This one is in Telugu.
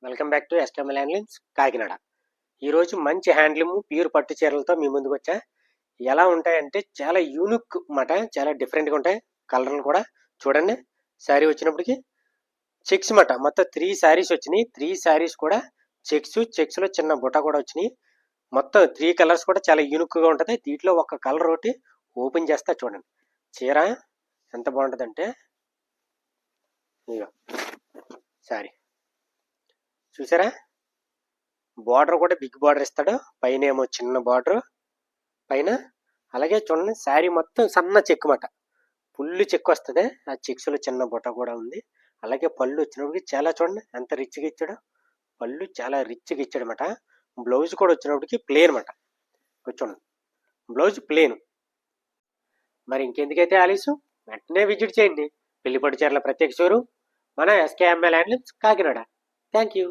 Welcome back to SKML handlooms Kakinada. ఈరోజు మంచి హ్యాండ్లూమ్ ప్యూర్ పట్టు చీరలతో మీ ముందుకు వచ్చా. ఎలా ఉంటాయంటే చాలా యూనిక్ మాట, చాలా డిఫరెంట్గా ఉంటాయి. కలర్లు కూడా చూడండి. శారీ వచ్చినప్పటికి చెక్స్ మాట, మొత్తం 3 శారీస్ వచ్చినాయి. 3 శారీస్ కూడా చెక్స్లో చిన్న బుట్ట కూడా వచ్చినాయి. మొత్తం 3 కలర్స్ కూడా చాలా యూనిక్గా ఉంటుంది. దీంట్లో ఒక కలర్ ఒకటి ఓపెన్ చేస్తా చూడండి. చీర ఎంత బాగుంటుందంటే ఇదిగో శారీ చూసారా, బార్డర్ కూడా బిగ్ బార్డర్ ఇస్తాడు, పైన ఏమో చిన్న బార్డర్ పైన. అలాగే చూడండి శారీ మొత్తం సన్న చెక్కు మాట, ఫుల్ చెక్కు వస్తుంది. ఆ చెక్స్లో చిన్న బుట్ట కూడా ఉంది. అలాగే పళ్ళు వచ్చినప్పటికి చాలా చూడండి ఎంత రిచ్గా ఇచ్చాడు, పళ్ళు చాలా రిచ్గా ఇచ్చాడు అనమాట. బ్లౌజ్ కూడా వచ్చినప్పటికి ప్లేన్ అనమాట. చూడండి బ్లౌజ్ ప్లేన్. మరి ఇంకెందుకైతే ఆలస్యం, వెంటనే విజిట్ చేయండి పెళ్లిపట్టు చీరల ప్రత్యేక షోరూమ్ మన SKML handlooms Kakinada. Thank you.